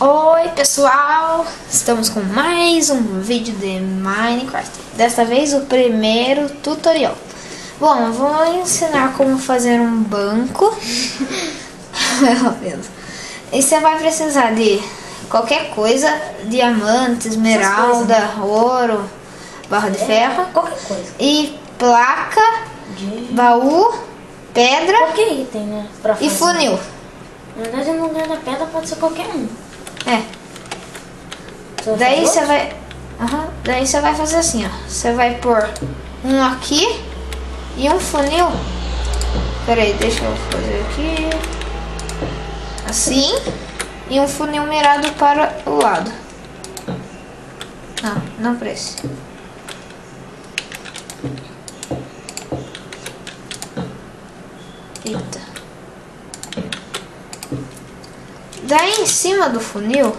Oi pessoal, estamos com mais um vídeo de Minecraft. Desta vez o primeiro tutorial. Bom, eu vou ensinar como fazer um banco. Meu Deus. E você vai precisar de qualquer coisa: diamante, esmeralda, ouro, barra de ferro, qualquer coisa. E placa, baú, pedra, qualquer item, né? Pra fazer. E funil. Na verdade, no lugar da pedra pode ser qualquer um. Daí você vai. Daí você vai fazer assim, ó. Você vai pôr um aqui e um funil. Pera aí, deixa eu fazer aqui. Assim. E um funil mirado para o lado. Não para esse. Eita. Daí em cima do funil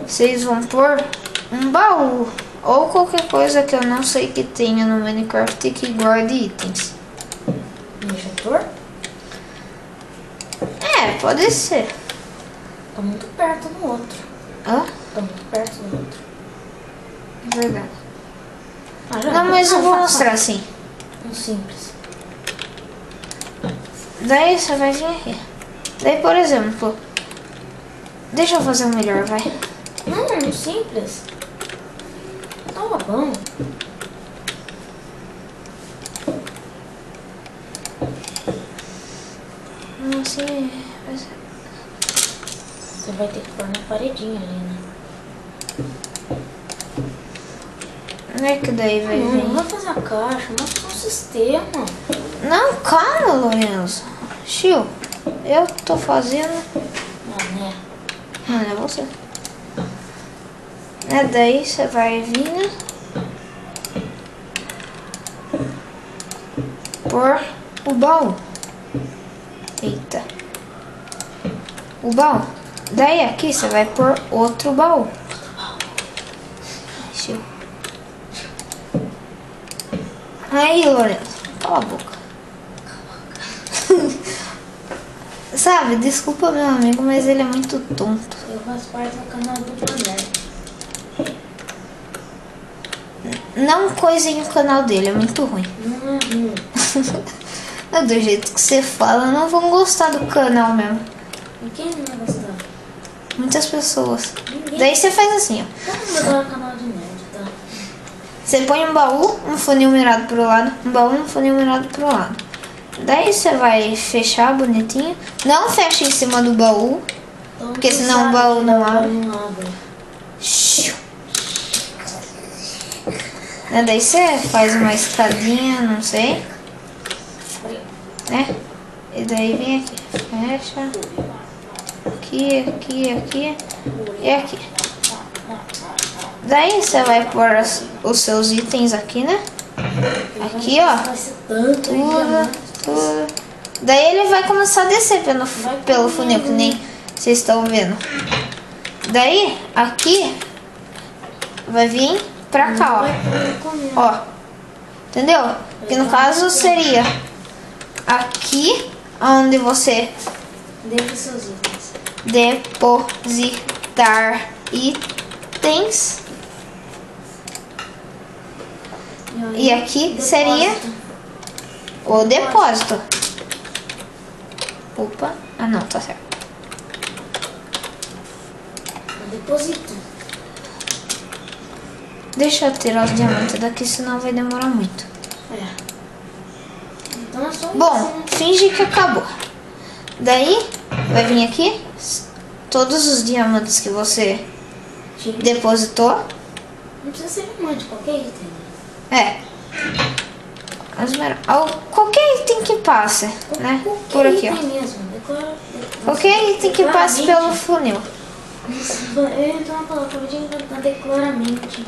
vocês vão pôr um baú ou qualquer coisa que eu não sei que tenha no Minecraft que guarde itens. Injetor? Pode ser. Tá muito perto do outro. Hã? Tá muito perto do outro. Verdade. Não, mas eu vou mostrar assim. Um simples. Daí você vai vir aqui. Daí, por exemplo, deixa eu fazer um melhor, vai. Não, simples. Tava bom. Não sei. Você vai ter que pôr na paredinha ali, né? Não é que daí vai vir. Não vai fazer a caixa, mas um sistema. Não, calma, Lorenzo. Tio, eu tô fazendo. Né? Não é você. Daí você vai vir por o baú. Eita. O baú. Daí aqui você vai pôr outro baú. Aí, Lorenzo, cala a boca. Sabe, desculpa meu amigo, mas ele é muito tonto. Eu faço parte do canal do Mané. Não coisem o canal dele, é muito ruim. Não é ruim. Do jeito que você fala, não vão gostar do canal mesmo. E quem não vai gostar? Muitas pessoas. Ninguém. Daí você faz assim, ó. Vamos mudar o canal de nerd, tá? Você põe um baú, um funil mirado pro lado, um baú, um funil mirado pro lado. Daí você vai fechar bonitinho. Não fecha em cima do baú, Então, porque senão o baú não abre. Daí você faz uma escadinha, não sei. E daí vem aqui. Fecha. Aqui, aqui, aqui. E aqui. Daí você vai pôr os seus itens aqui, né? Aqui, ó. Tudo. Daí ele vai começar a descer pelo funil, que nem vocês estão vendo. Daí, aqui, vai vir pra cá, ó. Entendeu? Que no caso seria aqui, onde você depositar itens. E aqui seria o depósito. Opa, não, tá certo. O depósito. Deixa eu tirar os diamantes daqui, senão vai demorar muito. Então é só isso. Bom, finge que acabou. Daí, vai vir aqui todos os diamantes que você depositou. Não precisa ser diamante, qualquer item. Qualquer item que passe, né? Por aqui, ó. Qualquer item que passe pelo funil. Então a palavra declara claramente.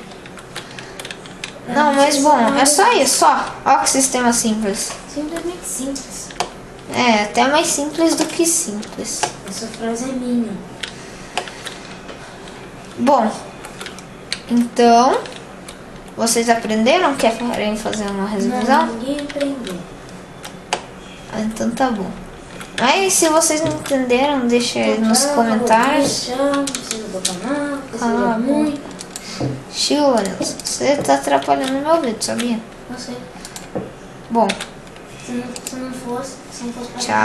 Não, mas bom, é só isso, ó. Ó que sistema simples. Simplesmente simples. Até mais simples do que simples. Essa frase é minha. Bom, então, vocês aprenderam? Querem fazer uma revisão? Não, ninguém aprendeu. Então tá bom. Aí, se vocês não entenderam, deixa aí nos comentários. Não precisa do canal, que Cala seja a boca. muito. Chiu, Nilson, você tá atrapalhando meu vídeo, sabia? Não sei. Bom, Se não fosse pra tchau.